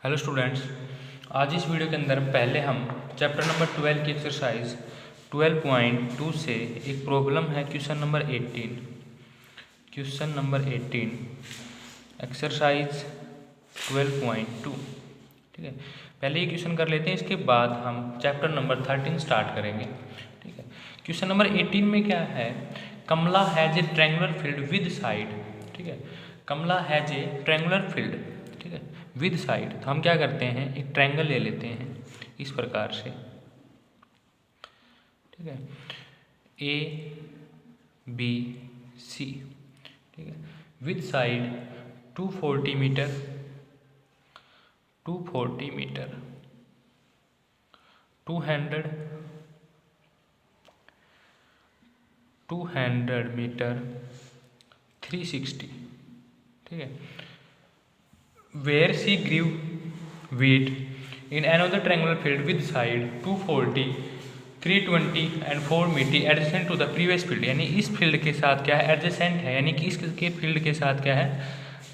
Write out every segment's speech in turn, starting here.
Hello students, आज इस video के अंदर पहले हम चैप्टर नंबर 12 की एक्सरसाइज 12.2 से एक प्रॉब्लम है क्वेश्चन नंबर 18 एक्सरसाइज 12.2। ठीक है, पहले ये क्वेश्चन कर लेते हैं, इसके बाद हम चैप्टर नंबर 13 स्टार्ट करेंगे। ठीक है, क्वेश्चन नंबर 18 में क्या है, Kamla has a triangular field with side. ठीक है, Kamla has a triangular field, ठीक है, विद साइड। तो हम क्या करते हैं, एक ट्रायंगल ले लेते हैं इस प्रकार से। ठीक है, ए बी सी, ठीक है, with side 240 metre 200 metre 200 metre 360। ठीक है, where she grew wheat in another triangular field with side 240, 320 and 480 adjacent to the previous field। यानी इस फील्ड के साथ क्या है, एडजेसेंट है, यानी कि इसके फील्ड के साथ क्या है,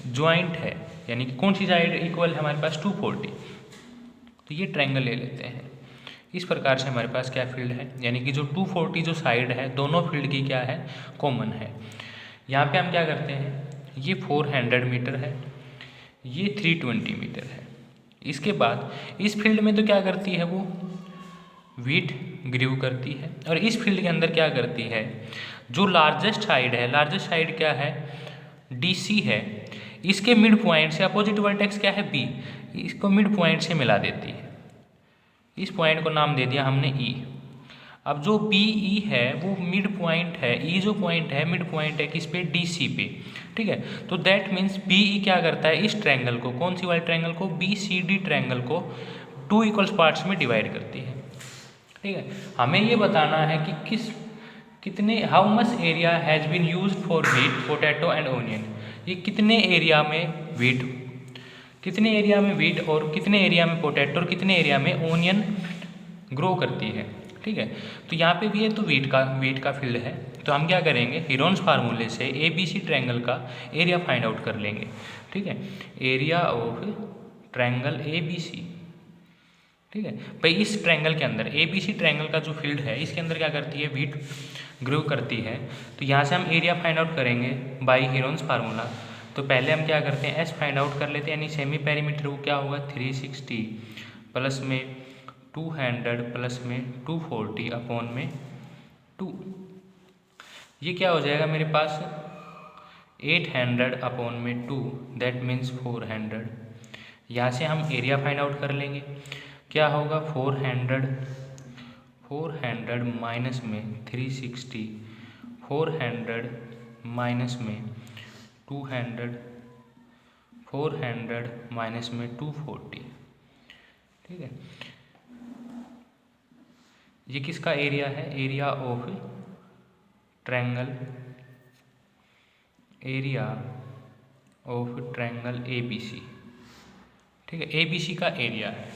ज्वाइंट है। यानी कि कौन सी साइड इक्वल है हमारे पास, 240। तो ये ट्रायंगल ले लेते हैं। इस प्रकार से हमारे पास क्या फील्ड है, यानी कि जो 240 जो साइड है दोनों फील्ड की क्या है, कॉमन है। यहाँ पे हम क्या करते हैं, ये 400 मीटर है, ये 320 मीटर है। इसके बाद इस फील्ड में तो क्या करती है, वो वीट ग्रीव करती है, और इस फील्ड के अंदर क्या करती है, जो लार्जेस्ट साइड है, लार्जेस्ट साइड क्या है, DC है, इसके मिड पॉइंट से अपोजिट वर्टेक्स क्या है, B, इसको मिड पॉइंट से मिला देती है। इस पॉइंट को नाम दे दिया हमने E। अब जो PE है वो मिड पॉइंट है, E जो पॉइंट है मिड पॉइंट है किस पे, DC पे। ठीक है, तो दैट मीन्स PE क्या करता है, इस ट्रायंगल को, कौन सी वाली ट्रायंगल को, BCD ट्रायंगल को 2 इक्वल पार्ट्स में डिवाइड करती है। ठीक है, हमें ये बताना है कि कितने how much area has been used for wheat, potato and onion. ये कितने एरिया में व्हीट, कितने एरिया में व्हीट और कितने एरिया में पोटैटो और कितने एरिया में ओनियन ग्रो करती है। ठीक है, तो यहाँ पे भी है, तो व्हीट का फील्ड है। तो हम क्या करेंगे, हीरोन्स फार्मूले से ABC ट्रायंगल का एरिया फाइंड आउट कर लेंगे। ठीक है, एरिया ऑफ ट्रायंगल ABC। ठीक है भाई, इस ट्रायंगल के अंदर ABC ट्रायंगल का जो फील्ड है इसके अंदर क्या करती है, व्हीट ग्रो करती है। तो यहाँ से हम एरिया फाइंड आउट करेंगे बाई हीरोन्स फार्मूला। तो पहले हम क्या करते हैं, S फाइंड आउट कर लेते हैं, यानी सेमी पेरीमीटर वो क्या होगा, 360 प्लस में 200 प्लस में 240 अपॉन में 2। ये क्या हो जाएगा मेरे पास, 800 अपॉन में 2, दैट मीन्स 400। यहाँ से हम एरिया फाइंड आउट कर लेंगे, क्या होगा, 400 माइनस में 360, 400 माइनस में 200, 400 माइनस में 240। ठीक है, ये किसका एरिया है, area of triangle, area of triangle ABC। ठीक है, ABC का एरिया है।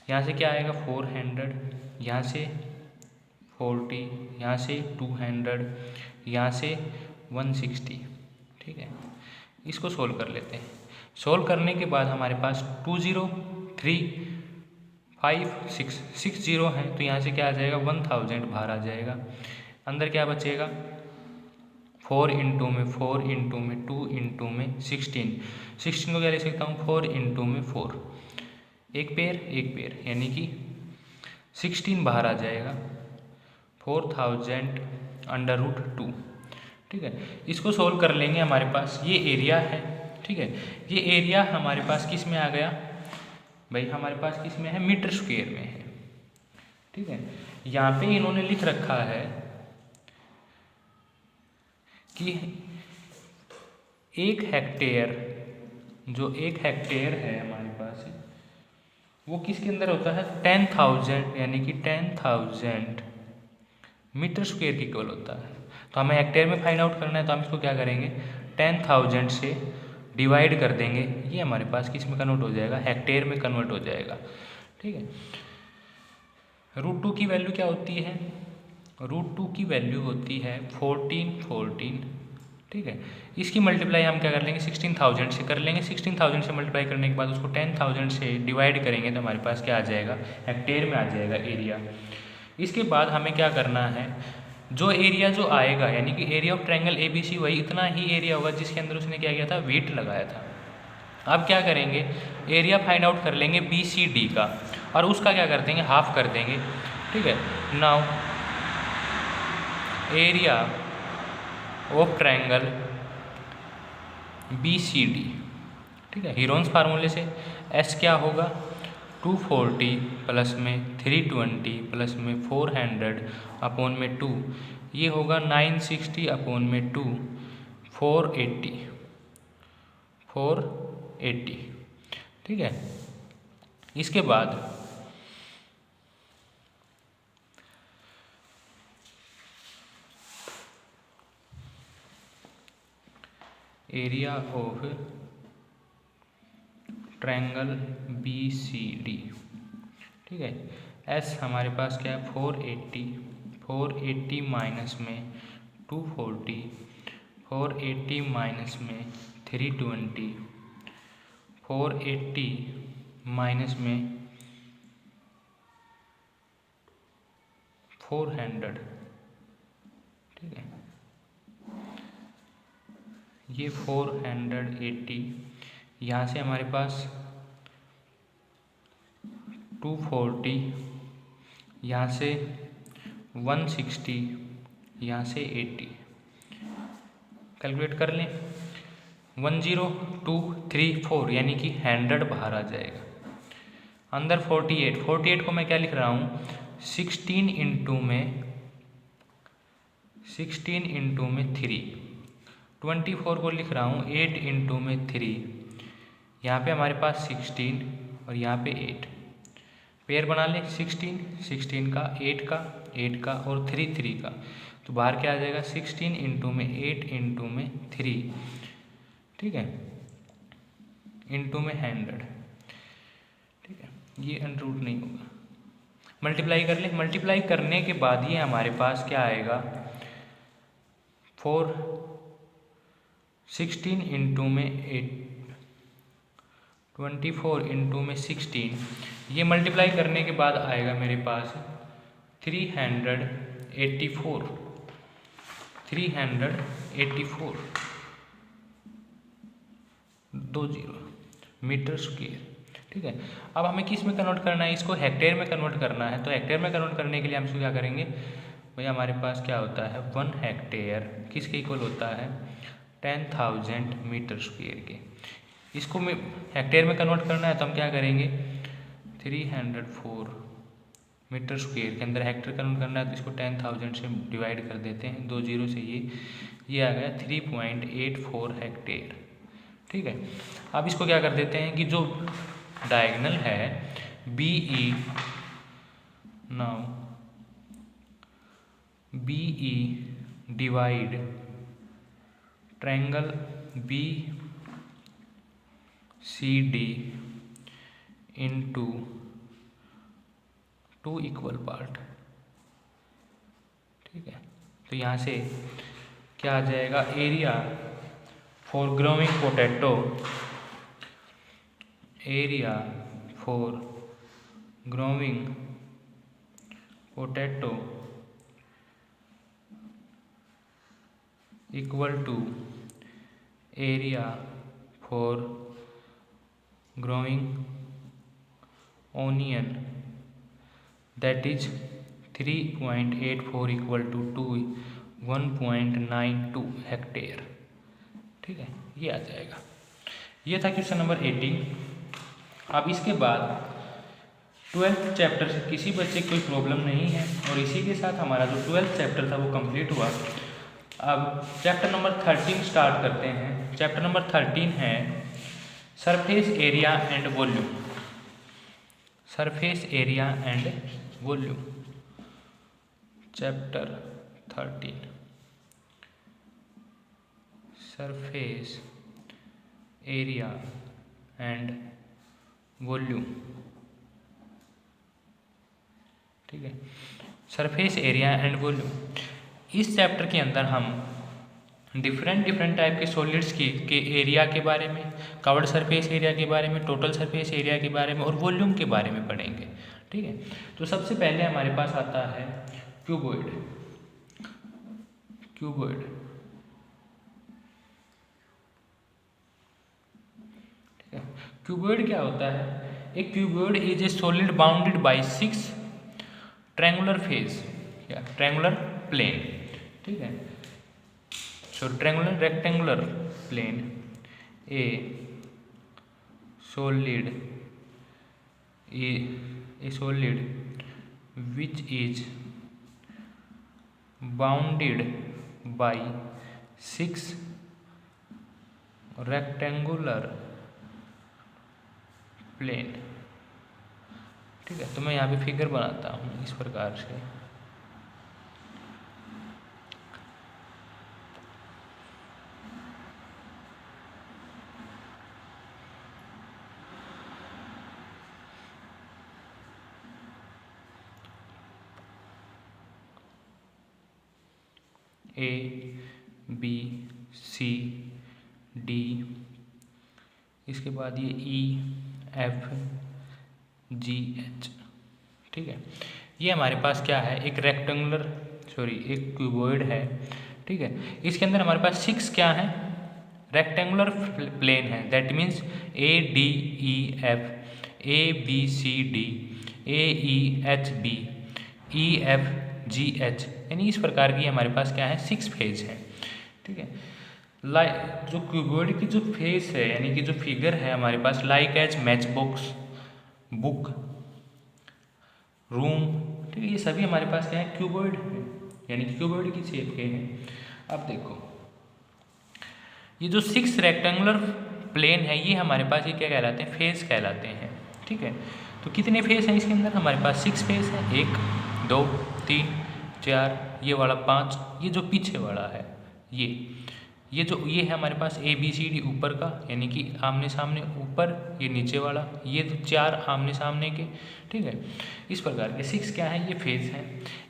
यहाँ से क्या आएगा, 400, यहाँ से 40, यहाँ से 200, यहाँ से 160। ठीक है, इसको सोल्व कर लेते हैं। सोल्व करने के बाद हमारे पास 20356 है, तो यहाँ से क्या आ जाएगा, 1000 बाहर आ जाएगा। अंदर क्या बचेगा, 4 इंटू में 4 इंटू में 2 इंटू में 16 को क्या ले सकता हूँ, 4 इंटू में 4, एक पेयर, यानी कि 16 बाहर आ जाएगा, 4000 √2। ठीक है, इसको सोल्व कर लेंगे, हमारे पास ये एरिया है। ठीक है, ये एरिया हमारे पास किस में आ गया भाई, हमारे पास किस में है, मीटर स्क्वायर में है। ठीक है, यहाँ पे इन्होंने लिख रखा है कि 1 हेक्टेयर, जो 1 हेक्टेयर है हमारे पास, वो किसके अंदर होता है, 10,000, यानी कि 10,000 मीटर स्क्वायर की इक्वल होता है। तो हमें हेक्टेयर में फाइंड आउट करना है, तो हम इसको क्या करेंगे, 10,000 से डिवाइड कर देंगे, ये हमारे पास किस में कन्वर्ट हो जाएगा, हेक्टेयर में कन्वर्ट हो जाएगा। ठीक है, √2 की वैल्यू क्या होती है, √2 की वैल्यू होती है 14 ठीक है। इसकी मल्टीप्लाई हम क्या कर लेंगे 16,000 से कर लेंगे। 16,000 से मल्टीप्लाई करने के बाद उसको 10,000 से डिवाइड करेंगे तो हमारे पास क्या आ जाएगा, हेक्टेयर में आ जाएगा एरिया। इसके बाद हमें क्या करना है, जो एरिया जो आएगा यानी कि एरिया ऑफ ट्रायंगल ABC वही इतना ही एरिया होगा जिसके अंदर उसने क्या किया था, वेट लगाया था। अब क्या करेंगे, एरिया फाइंड आउट कर लेंगे BCD का और उसका क्या कर देंगे, हाफ कर देंगे। ठीक है। Now area of triangle BCD, ठीक है, हीरोन्स फार्मूले से S क्या होगा 240 प्लस में 320 प्लस में 400 अपॉन में 2, ये होगा 960 अपॉन में 2 480। ठीक है। इसके बाद एरिया ऑफ ट्रायंगल BCD, ठीक है, S हमारे पास क्या है 480 माइनस में 240, 480 माइनस में 320, 480 माइनस में 400। ठीक है, ये 480, यहाँ से हमारे पास 240, यहाँ से 160, यहाँ से 80, कैलकुलेट कर लें 10234 यानी कि 100 बाहर आ जाएगा। अंदर 48 को मैं क्या लिख रहा हूँ 16 इंटू में 3, 24 को लिख रहा हूँ 8 इंटू में 3, यहाँ पे हमारे पास 16 और यहाँ पे 8, पेयर बना लें 16 का 8 का और 3 का, तो बाहर क्या आ जाएगा 16 इंटू में 8 इंटू में 3, ठीक है, इंटू में 100। ठीक है, ये अनरूट नहीं होगा। मल्टीप्लाई कर लें, मल्टीप्लाई करने के बाद ये हमारे पास क्या आएगा 16 इंटू में 8, 24 इंटू में 16, ये मल्टीप्लाई करने के बाद आएगा मेरे पास 384 मीटर स्क्वायर। ठीक है। अब हमें किस में कन्वर्ट करना है, इसको हेक्टेयर में कन्वर्ट करना है। तो हेक्टेयर में कन्वर्ट करने के लिए हम इसको क्या करेंगे, भैया हमारे पास क्या होता है 1 हेक्टेयर किसके इक्वल होता है 10,000 मीटर स्क्वायर के। इसको में हेक्टेयर में कन्वर्ट करना है तो हम क्या करेंगे 304 मीटर स्क्वायर के अंदर हेक्टेयर कन्वर्ट करना है तो इसको 10,000 से डिवाइड कर देते हैं, 2 जीरो से ये आ गया 3.84 हेक्टेयर। ठीक है। अब इसको क्या कर देते हैं कि जो डायगोनल है BE, now BE divide triangle BCD into 2 equal part. ठीक है। तो यहाँ से क्या आ जाएगा area for growing potato, area for growing potato equal to area for growing onion that is 3.84 equal to 1.92 hectare. ठीक है, ये आ जाएगा। ये था क्वेश्चन नंबर 18। अब इसके बाद 12th चैप्टर से किसी बच्चे की कोई प्रॉब्लम नहीं है और इसी के साथ हमारा जो 12th चैप्टर था वो कंप्लीट हुआ। अब चैप्टर नंबर 13 स्टार्ट करते हैं। चैप्टर नंबर 13 है surface area and volume. Surface area and volume, chapter 13 surface area and volume. ठीक है, सरफेस एरिया एंड वॉल्यूम। इस चैप्टर के अंदर हम डिफरेंट डिफरेंट टाइप के सॉलिड्स के एरिया के बारे में, कवर्ड सरफेस एरिया के बारे में, टोटल सरफेस एरिया के बारे में और वॉल्यूम के बारे में पढ़ेंगे। ठीक है, तो सबसे पहले हमारे पास आता है क्यूबॉइड। क्यूबॉइड ठीक है, क्यूबॉइड क्या होता है? एक cuboid is a solid bounded by 6 triangular face या ट्रायंगुलर प्लेन। ठीक है, so rectangular plane, a solid a solid which is bounded by 6 rectangular plane। ठीक है, तो मैं यहाँ पे फिगर बनाता हूँ इस प्रकार से। ए बी सी डी, इसके बाद ये ई एफ जी एच। ठीक है, ये हमारे पास क्या है? एक एक क्यूबॉइड है। ठीक है, इसके अंदर हमारे पास 6 क्या है? रेक्टेंगुलर प्लेन है। That means A D E F, A B C D, A E H B, E F G H, यानी इस प्रकार की हमारे पास क्या है? 6 फेज है। ठीक है, जो क्यूबॉइड की जो फेस है यानी कि जो फिगर है हमारे पास, like as matchbox, book, room. ठीक है, ये सभी हमारे पास क्या है? क्यूबॉइड है, यानी कि क्यूबॉइड की शेप के हैं। अब देखो, ये जो 6 रेक्टेंगुलर प्लेन है ये हमारे पास ये क्या कहलाते हैं? फेस कहलाते हैं। ठीक है, तो कितने फेस हैं इसके अंदर? हमारे पास 6 फेस हैं, 1 2 3 4, ये वाला 5, ये जो पीछे वाला है ये है हमारे पास ए बी सी डी ऊपर का, यानी कि आमने सामने ऊपर, ये नीचे वाला, ये तो 4 आमने सामने के। ठीक है, इस प्रकार के 6 क्या है? ये फेस हैं।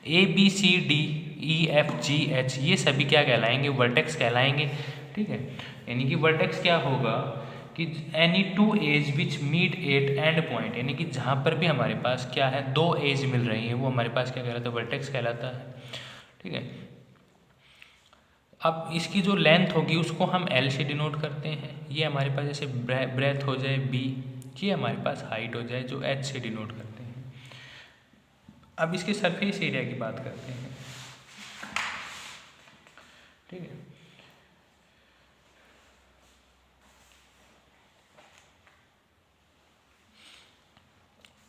A B C D E F G H, ये सभी क्या कहलाएंगे? वर्टेक्स कहलाएंगे। ठीक है, यानी कि वर्टेक्स क्या होगा कि any 2 edge which meet at end point, यानी कि जहाँ पर भी हमारे पास क्या है? 2 एज मिल रही है, वो हमारे पास क्या कहलाता है? वर्टेक्स कहलाता है। ठीक है, अब इसकी जो लेंथ होगी उसको हम एल से डिनोट करते हैं। ये हमारे पास जैसे ब्रेथ हो जाए बी, ये हमारे पास हाइट हो जाए जो एच से डिनोट करते हैं। अब इसके सरफेस एरिया की बात करते हैं। ठीक है,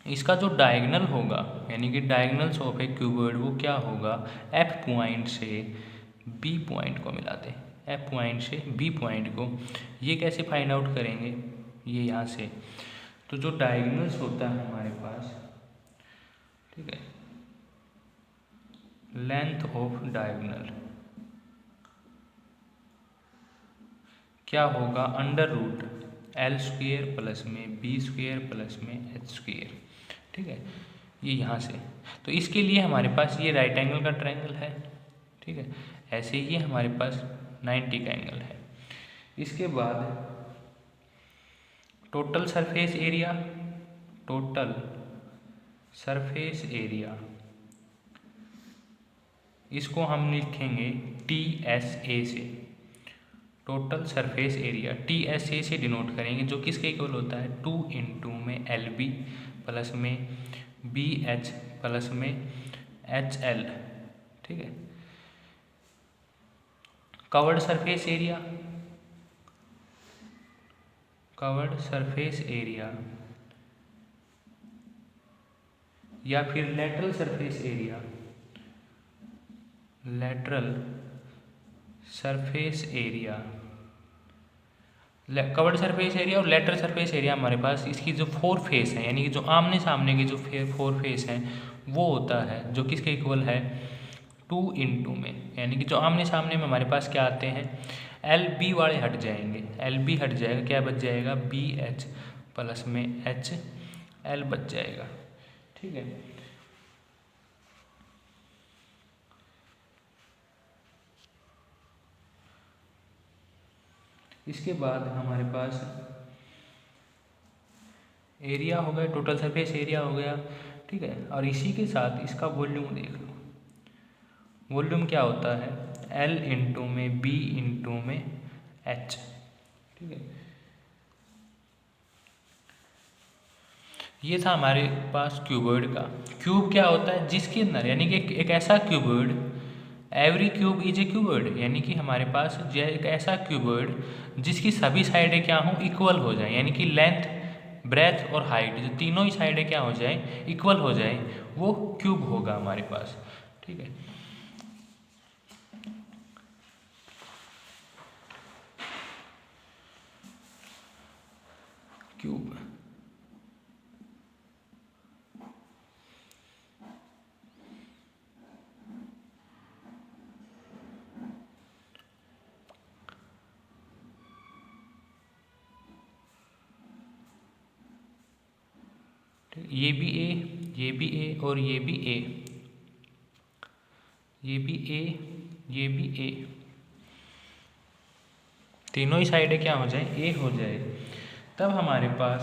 इसका जो डायगोनल होगा यानी कि डायगोनल्स ऑफ ए क्यूबॉइड वो क्या होगा? एफ पॉइंट से बी पॉइंट को मिला दें। एफ पॉइंट से बी पॉइंट को, ये कैसे फाइंड आउट करेंगे? ये यहाँ से, तो जो डायगोनल्स होता है हमारे पास, ठीक है, लेंथ ऑफ डायगोनल क्या होगा? Under root L square plus में बी स्क्वेयर प्लस में एच स्क्वेयर। ठीक है, ये यहाँ से, तो इसके लिए हमारे पास ये राइट एंगल का ट्रायंगल है। ठीक है, ऐसे ही हमारे पास 90 का एंगल है। इसके बाद total surface area, total surface area, इसको हम लिखेंगे टी एस ए से। Total surface area T S A से डिनोट करेंगे, जो किसके इक्वल होता है? 2 इंटू में एल बी प्लस में बी एच प्लस में एच एल। ठीक है, curved surface area, curved surface area या फिर lateral surface area, lateral surface area, curved surface area और लेटरल सरफेस एरिया हमारे पास इसकी जो 4 फेस हैं यानी कि जो आमने सामने के जो 4 फेस हैं वो होता है जो किसके इक्वल है? 2 इंटू में, यानी कि जो आमने सामने में हमारे पास क्या आते हैं? एल बी वाले हट जाएंगे, एल बी हट जाएगा, क्या बच जाएगा? बी एच प्लस में एच एल बच जाएगा। ठीक है, इसके बाद हमारे पास एरिया हो गया, टोटल सरफेस एरिया हो गया, ठीक है। और इसी के साथ इसका वॉल्यूम देख लो। वॉल्यूम क्या होता है, L इंटू में B इंटू में H, ठीक है। ये था हमारे पास क्यूबॉइड का। क्यूब क्या होता है, जिसके अंदर यानी कि एक ऐसा cuboid, every cube is a cuboid, यानी कि हमारे पास जो है एक ऐसा क्यूबॉइड जिसकी सभी साइडें क्या हों, इक्वल हो जाए, यानी कि लेंथ, ब्रेथ और हाइट जो तीनों ही साइडें क्या हो जाए, इक्वल हो जाए, वो क्यूब होगा हमारे पास, ठीक है। क्यूब ये भी ए, ये भी ए और ये भी ए, ये भी ए, ये भी ए, तीनों ही साइडें क्या हो जाए, ए हो जाए। तब हमारे पास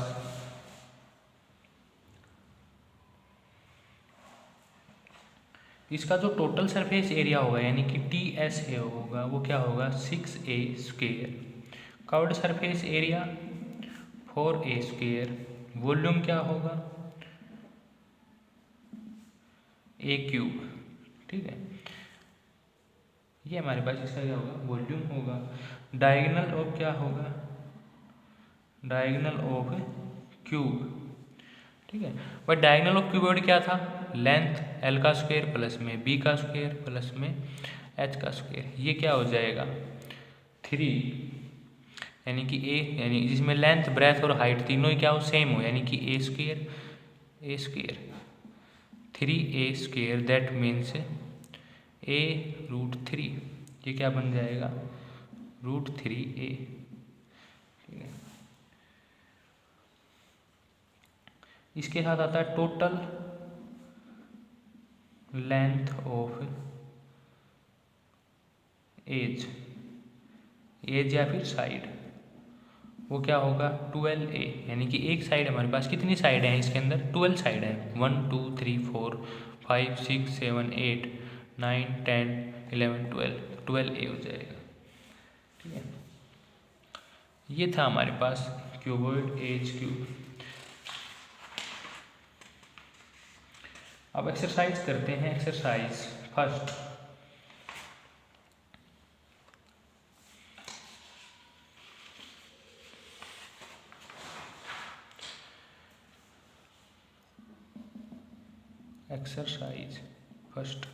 इसका जो टोटल सरफेस एरिया होगा यानी कि TSA होगा, वो क्या होगा, 6A square. Curved surface area 4A square. Volume क्या होगा, A क्यूब, ठीक है। ये हमारे पास इसका क्या होगा, वॉल्यूम होगा। डायगोनल ऑफ क्या होगा, डायगोनल ऑफ क्यूब, ठीक है। बट डायगोनल ऑफ क्यूबॉइड क्या था, लेंथ L का स्क्वायर प्लस में B का स्क्वायर प्लस में H का स्क्वायर। ये क्या हो जाएगा 3, यानी कि A, यानी जिसमें लेंथ, ब्रेथ और हाइट तीनों ही क्या हो, सेम हो, यानी कि A square 3A square, that means A√3। ये क्या बन जाएगा, √3A, ठीक है। इसके साथ आता है total length of edge, edge या फिर साइड, वो क्या होगा 12A, यानी कि एक साइड हमारे पास कितनी साइड हैं इसके अंदर, 12 साइड हैं, 1 2 3 4 5 6 7 8 9 10 11 12A हो जाएगा, ठीक है। ये था हमारे पास क्यूबॉइड एज क्यूब। अब एक्सरसाइज करते हैं, एक्सरसाइज फर्स्ट। एक्सरसाइज फर्स्ट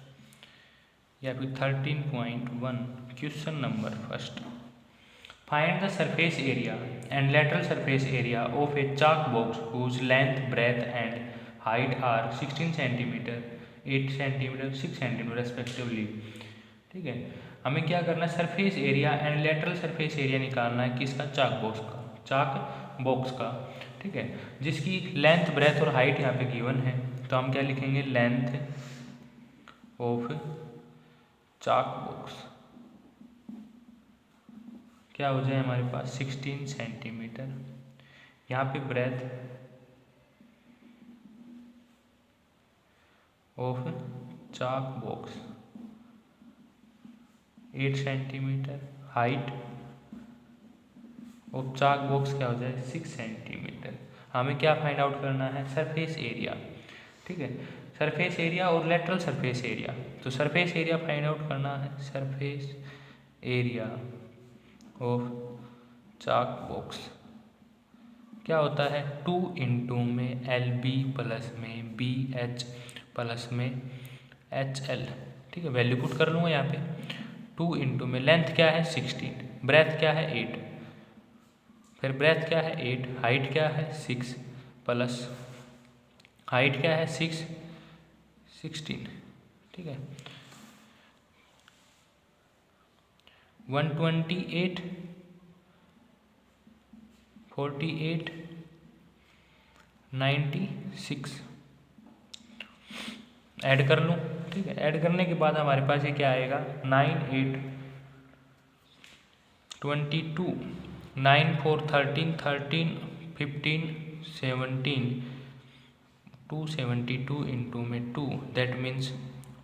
या फिर 13.1 question number first. Find the surface area and lateral surface area of a chalk box whose length, breadth and height are 16 centimetre, 8 centimetre, 6 centimetre respectively, ठीक है। हमें क्या करना है, surface area and lateral surface area निकालना है किसका, चाक box का, चाक बॉक्स का, ठीक है। जिसकी लेंथ, ब्रेथ और हाइट यहाँ पे गिवन है, तो हम क्या लिखेंगे, लेंथ ऑफ चाक बॉक्स क्या हो जाए हमारे पास 16 सेंटीमीटर। यहाँ पे breadth of chalk box 8 centimetre, height of chalk box क्या हो जाए 6 सेंटीमीटर। हमें क्या फाइंड आउट करना है, सरफेस एरिया, ठीक है। सरफेस एरिया और लेटरल सरफेस एरिया, तो सरफेस एरिया फाइंड आउट करना है, surface area of chalk box क्या होता है, 2 इंटू में LB प्लस में BH प्लस में HL, ठीक है। वैल्यू पुट कर लूँगा यहाँ पे, 2 इंटू में लेंथ क्या है 16, ब्रेथ क्या है 8, फिर ब्रेथ क्या है 8, हाइट क्या है 6 प्लस हाइट क्या है 6 16, ठीक है। 128 48 96 ऐड कर लूँ, ठीक है। ऐड करने के बाद हमारे पास ये क्या आएगा, 9 8 22 9 4 13 13 15 17 272 इंटू में 2 दैट मीन्स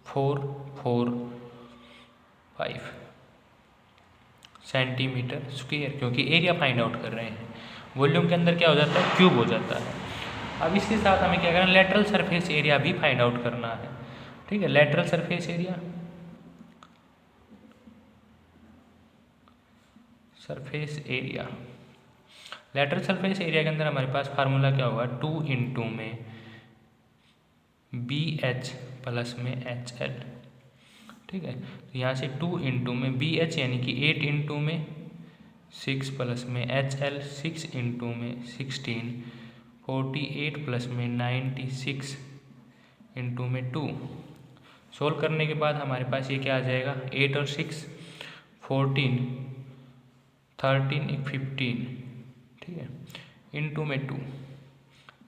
4 4 5 सेंटीमीटर स्क्वेयर, क्योंकि एरिया फाइंड आउट कर रहे हैं। वॉल्यूम के अंदर क्या हो जाता है, क्यूब हो जाता है। अब इसके साथ हमें क्या करना है, लेटरल सरफेस एरिया भी फाइंड आउट करना है। ठीक है, lateral surface area, surface area, lateral surface area के अंदर हमारे पास फार्मूला क्या होगा, 2 इंटू में बी एच प्लस में एच एल। ठीक है, तो यहाँ से 2 इंटू में बी एच यानी कि 8 इंटू में 6 प्लस में एच एल 6 इंटू में 16 48 प्लस में 96 इंटू में 2। सोल्व करने के बाद हमारे पास ये क्या आ जाएगा, 8 और 6 14 13 15, ठीक है, इंटू में 2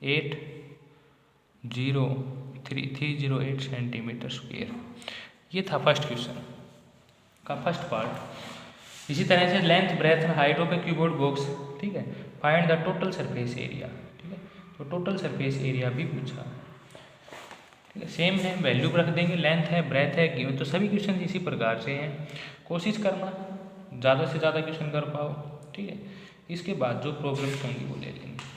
8 0 308 सेंटीमीटर स्क्वेयर। ये था फर्स्ट क्वेश्चन का फर्स्ट पार्ट। इसी तरह से length breadth and height of a keyboard box, ठीक है, find the total surface area. ठीक है, तो टोटल सरफेस एरिया भी पूछा, ठीक है, सेम है, वैल्यू रख देंगे, लेंथ है, ब्रेथ है, गिवन, तो सभी क्वेश्चन इसी प्रकार से हैं। कोशिश करना ज़्यादा से ज़्यादा क्वेश्चन कर पाओ। ठीक है, इसके बाद जो प्रॉब्लम्स होंगी वो ले लेंगे।